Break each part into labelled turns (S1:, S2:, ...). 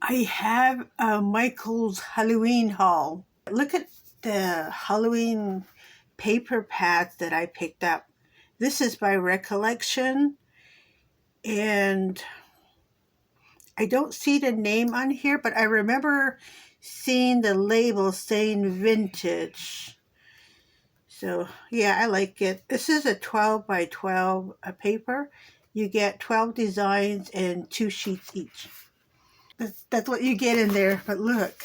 S1: I have Michael's Halloween haul. Look at the Halloween paper pads that I picked up. This is by Recollection, and I don't see the name on here, but I remember seeing the label saying vintage. So yeah, I like it. This is a 12 by 12 paper. You get 12 designs and 2 sheets each. That's what you get in there. But look,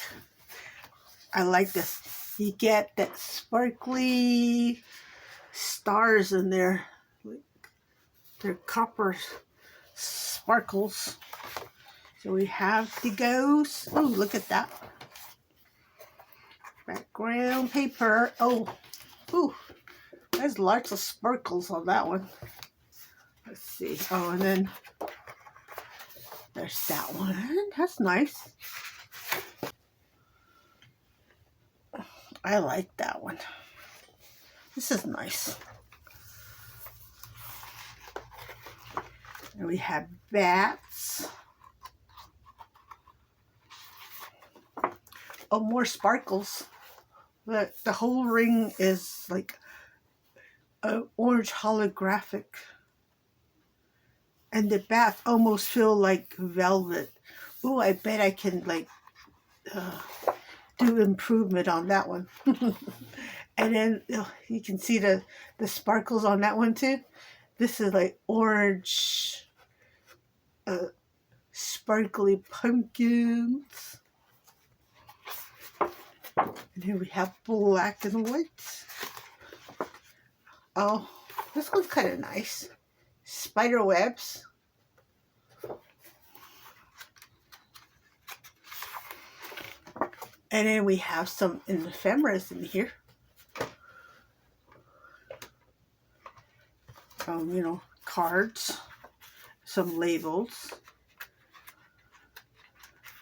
S1: I like this. You get that sparkly stars in there. They're copper sparkles. So we have the ghosts. Oh, look at that. Background paper. Oh, ooh, there's lots of sparkles on that one. Let's see. Oh, and then there's that one. That's nice. I like that one. This is nice. And we have bats. Oh, more sparkles. The whole ring is like an orange holographic. And the bats almost feel like velvet. Ooh, I bet I can like do improvement on that one. And then you can see the sparkles on that one too. This is like orange, sparkly pumpkins. And here we have black and white. Oh, this one's kind of nice. Spider webs. And then we have some ephemeras in here. You know, cards, some labels.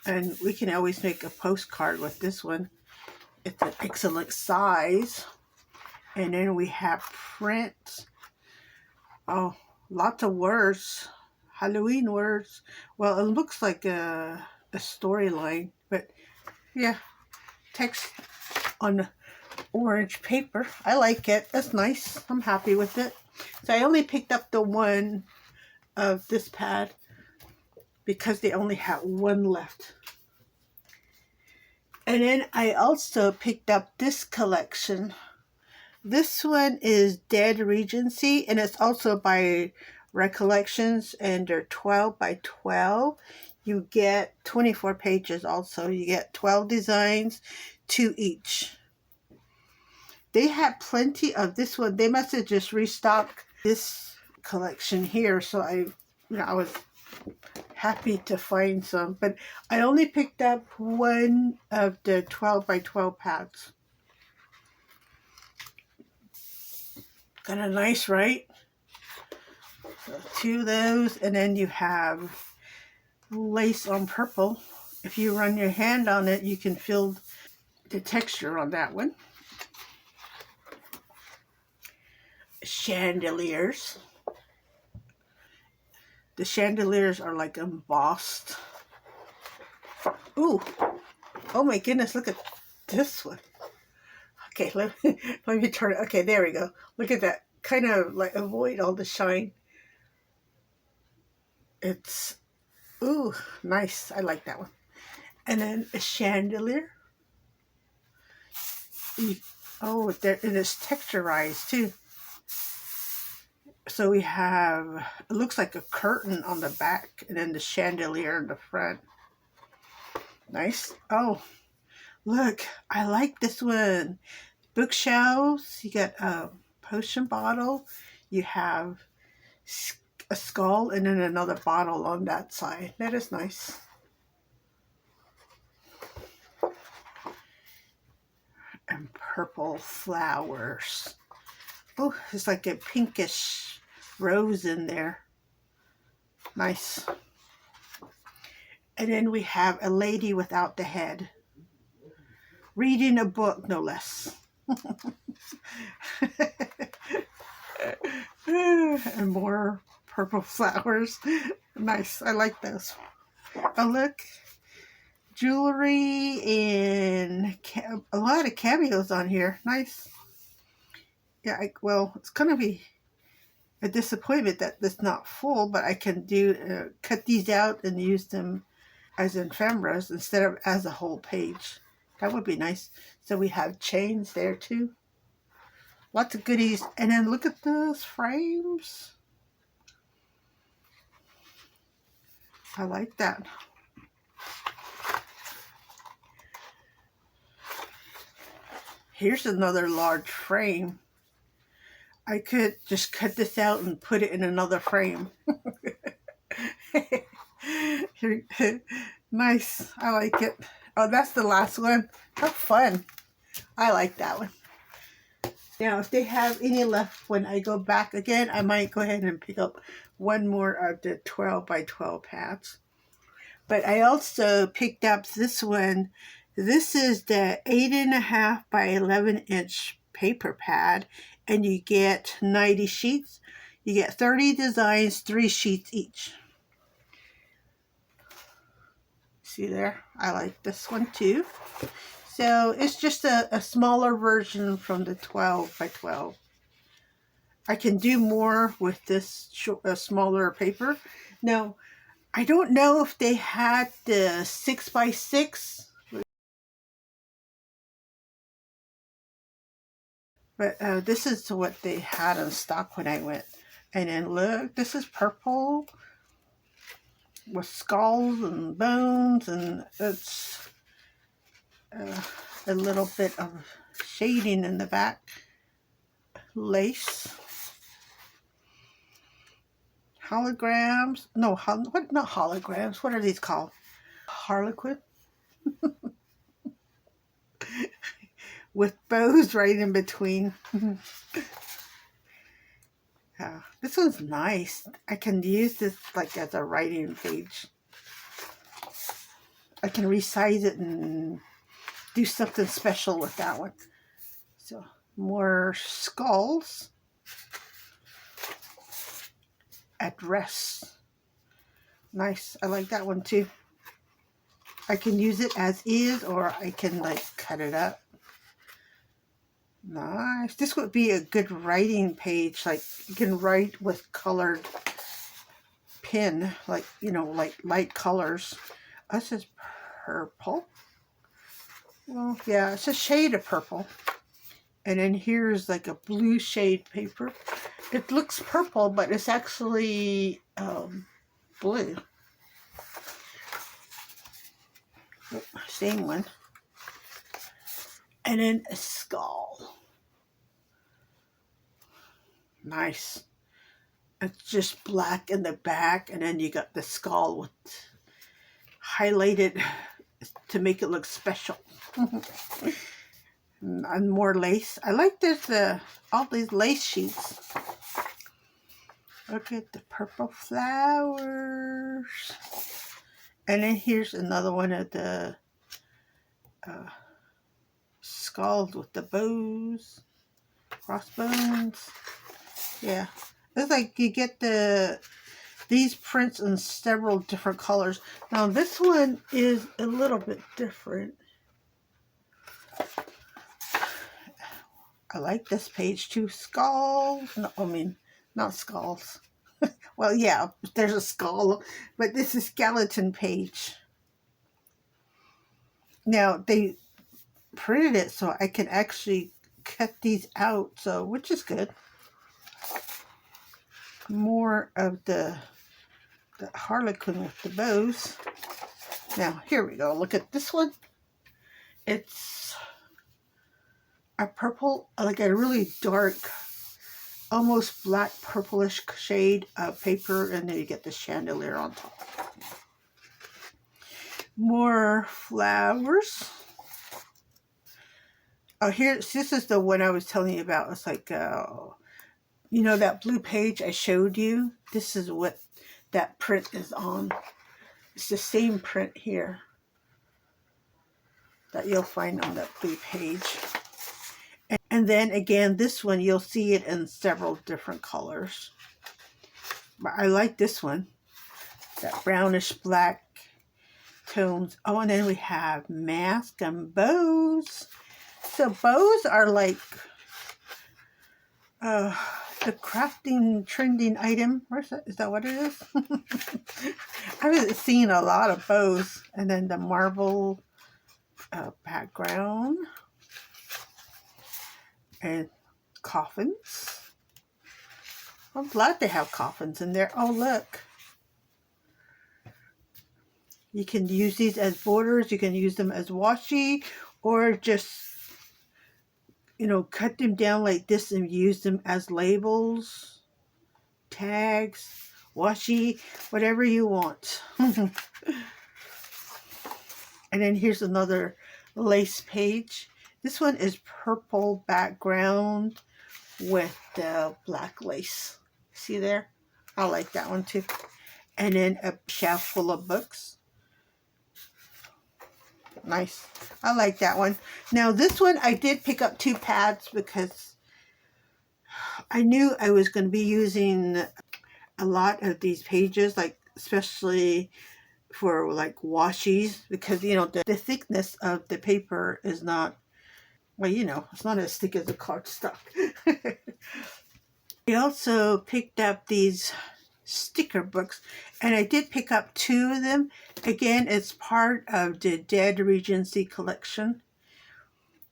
S1: And we can always make a postcard with this one. It's an excellent size. And then we have print. Oh, lots of words. Halloween words. Well, it looks like a storyline, but yeah, text on orange paper. I like it. That's nice. I'm happy with it. So I only picked up the one of this pad because they only had one left. And then I also picked up this collection. This one is Dead Regency, and it's also by Recollections, and they're 12 by 12. You get 24 pages also. You get 12 designs, 2 each. They had plenty of this one. They must have just restocked this collection here, so I was happy to find some. But I only picked up one of the 12 by 12 pads. Kind of nice, right? So 2 of those, and then you have lace on purple. If you run your hand on it, you can feel the texture on that one. Chandeliers. The chandeliers are like embossed. Ooh, oh my goodness, look at this one. Okay, let me turn it. Okay, there we go. Look at that. Kind of like avoid all the shine. It's, ooh, nice. I like that one. And then a chandelier. Oh, and it's texturized too. So we have, it looks like a curtain on the back, and then the chandelier in the front. Nice. Oh, look, I like this one. Bookshelves. You get a potion bottle. You have a skull and then another bottle on that side. That is nice. And purple flowers. Oh, it's like a pinkish rose in there. Nice. And then we have a lady without the head. Reading a book, no less. And more purple flowers. Nice. I like those. Oh, look. jewelry and a lot of cameos on here. Nice. Yeah, well, it's going to be a disappointment that it's not full, but I can cut these out and use them as ephemeras instead of as a whole page. That would be nice. So we have chains there too. Lots of goodies. And then look at those frames. I like that. Here's another large frame. I could just cut this out and put it in another frame. Nice. I like it. Oh, that's the last one. How fun. I like that one. Now, if they have any left when I go back again, I might go ahead and pick up one more of the 12 by 12 pads. But I also picked up this one. This is the 8.5 by 11-inch paper pad, and you get 90 sheets. You get 30 designs, 3 sheets each. See there? I like this one too. So it's just a smaller version from the 12 by 12. I can do more with this smaller paper. Now, I don't know if they had the 6 by 6. But this is what they had in stock when I went. And then look, this is purple with skulls and bones, and it's a little bit of shading in the back. Lace. Holograms. No, what? Not holograms. What are these called? Harlequin. With bows right in between. This one's nice. I can use this like as a writing page. I can resize it and do something special with that one. So more skulls at rest. Nice. I like that one too. I can use it as is, or I can like cut it up. Nice. This would be a good writing page. Like you can write with colored pen, like, you know, like light colors. This is purple. Well, yeah, it's a shade of purple. And then here's like a blue shade paper. It looks purple, but it's actually blue. Oh, same one. And then a skull. Nice. It's just black in the back, and then you got the skull with highlighted to make it look special. And more lace. I like this, all these lace sheets. Look at the purple flowers. And then here's another one of the skulls with the bows, crossbones. Yeah, it's like you get these prints in several different colors. Now this one is a little bit different. I like this page too. Skulls. No, I mean, not skulls. Well, yeah, there's a skull, but this is skeleton page. Now they printed it so I can actually cut these out, so which is good. More of the harlequin with the bows. Now here we go. Look at this one. It's a purple, like a really dark, almost black purplish shade of paper, and then you get the chandelier on top. More flowers. Oh, here, this is the one I was telling you about. It's like, you know, that blue page I showed you? This is what that print is on. It's the same print here that you'll find on that blue page. And then again, this one, you'll see it in several different colors. But I like this one. That brownish black cones. Oh, and then we have masks and bows. So bows are like the crafting trending item. Where's that? Is that what it is? I haven't seen a lot of bows. And then the marble background. And coffins. I'm glad they have coffins in there. Oh, look. You can use these as borders. You can use them as washi, or just, you know, cut them down like this and use them as labels, tags, washi, whatever you want. And then here's another lace page. This one is purple background with the black lace. See there? I like that one too. And then a shelf full of books. Nice. I like that one. Now this one I did pick up 2 pads because I knew I was going to be using a lot of these pages, like especially for like washies, because you know the thickness of the paper is not, well, you know, it's not as thick as the cardstock. I also picked up these sticker books, and I did pick up 2 of them. Again, it's part of the Dead Regency collection.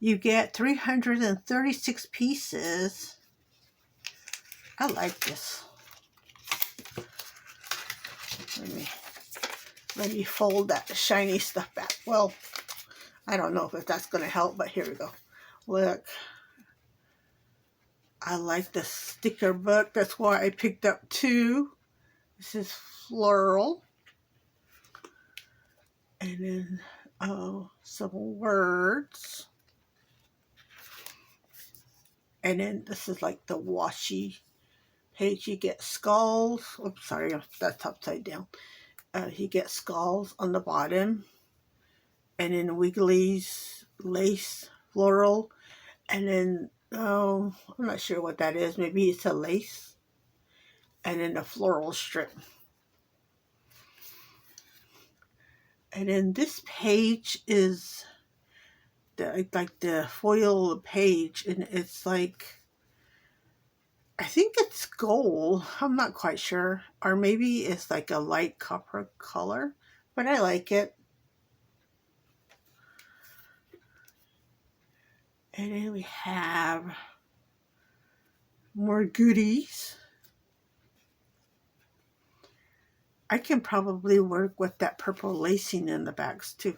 S1: You get 336 pieces. I like this. Let me fold that shiny stuff back. Well, I don't know if that's going to help, but here we go. Look. I like the sticker book. That's why I picked up 2. This is floral. And then some words. And then this is like the washi page. You get skulls. Oops, sorry, that's upside down. You get skulls on the bottom. And then wigglies, lace, floral. And then, I'm not sure what that is. Maybe it's a lace. And then a floral strip. And then this page is like the foil page, and it's like, I think it's gold. I'm not quite sure. Or maybe it's like a light copper color, but I like it. And then we have more goodies. I can probably work with that purple lacing in the backs too.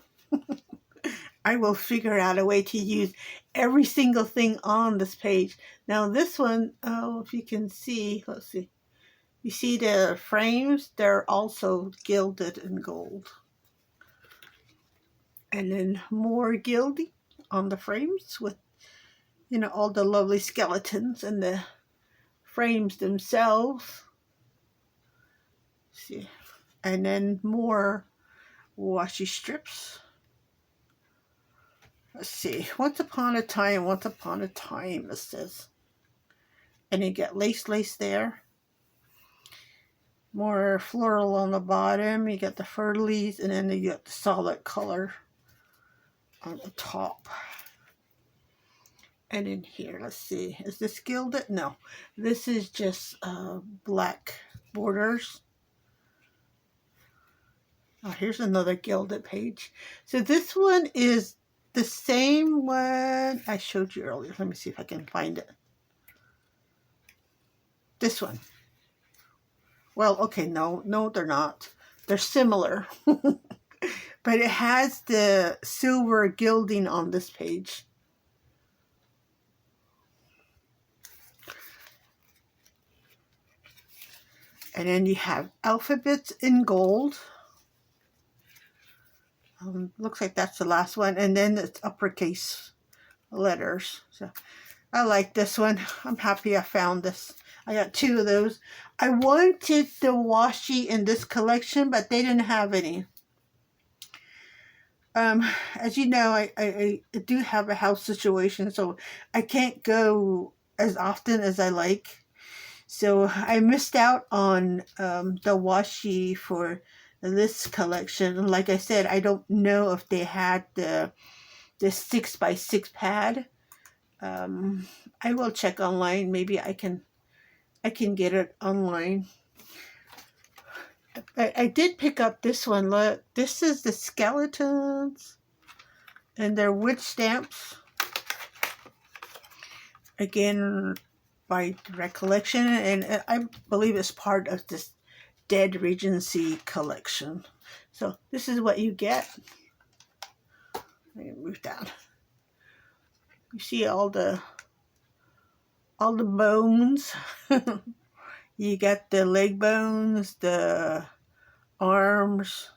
S1: I will figure out a way to use every single thing on this page. Now this one, oh, if you can see, let's see. You see the frames? They're also gilded in gold. And then more gilding on the frames with, you know, all the lovely skeletons and the frames themselves. See. And then more washi strips. Let's see. Once upon a time, it says. And you get lace there. More floral on the bottom. You get the fur-leaves, and then you get the solid color on the top. And in here, let's see. Is this gilded? No. This is just black borders. Oh, here's another gilded page. So this one is the same one I showed you earlier. Let me see if I can find it. This one. Well, okay, no, they're not. They're similar. But it has the silver gilding on this page. And then you have alphabets in gold. Looks like that's the last one. And then it's uppercase letters. So I like this one. I'm happy I found this. I got 2 of those. I wanted the washi in this collection, but they didn't have any. As you know, I do have a house situation, so I can't go as often as I like. So I missed out on the washi for this collection. Like I said, I don't know if they had the 6x6 pad. I will check online. Maybe I can get it online. I did pick up this one. Look, this is the skeletons, and they're wood stamps. Again, by recollection, and I believe it's part of this Dead Regency collection. So this is what you get. Let me move down. You see all the bones. You got the leg bones, the arms,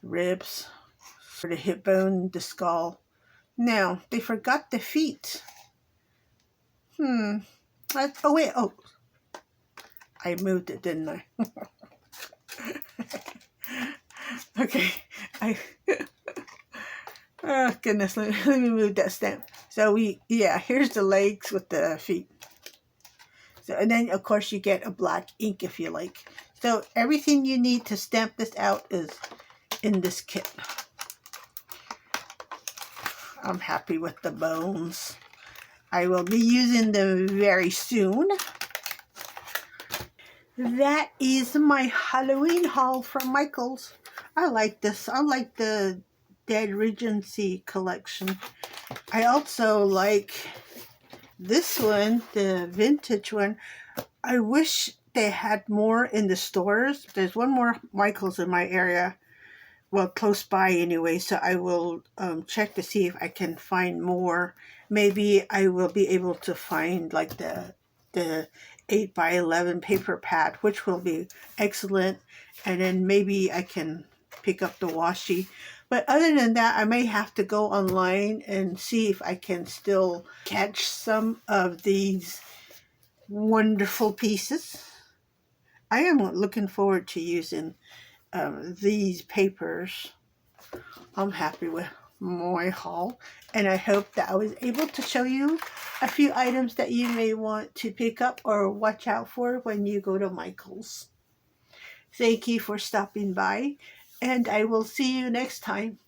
S1: ribs, the hip bone, the skull. Now, they forgot the feet. Oh wait, oh. I moved it, didn't I? Okay. Oh, goodness, let me move that stamp. So here's the legs with the feet. So, and then, of course, you get a black ink if you like. So everything you need to stamp this out is in this kit. I'm happy with the bones. I will be using them very soon. That is my Halloween haul from Michaels. I like this. I like the Dead Regency collection. I also like this one, the vintage one. I wish they had more in the stores. There's one more Michaels in my area. Well, close by anyway, so I will check to see if I can find more. Maybe I will be able to find like the 8x11 paper pad, which will be excellent. And then maybe I can pick up the washi. But other than that, I may have to go online and see if I can still catch some of these wonderful pieces. I am looking forward to using these papers. I'm happy with my haul, and I hope that I was able to show you a few items that you may want to pick up or watch out for when you go to Michael's. Thank you for stopping by, and I will see you next time.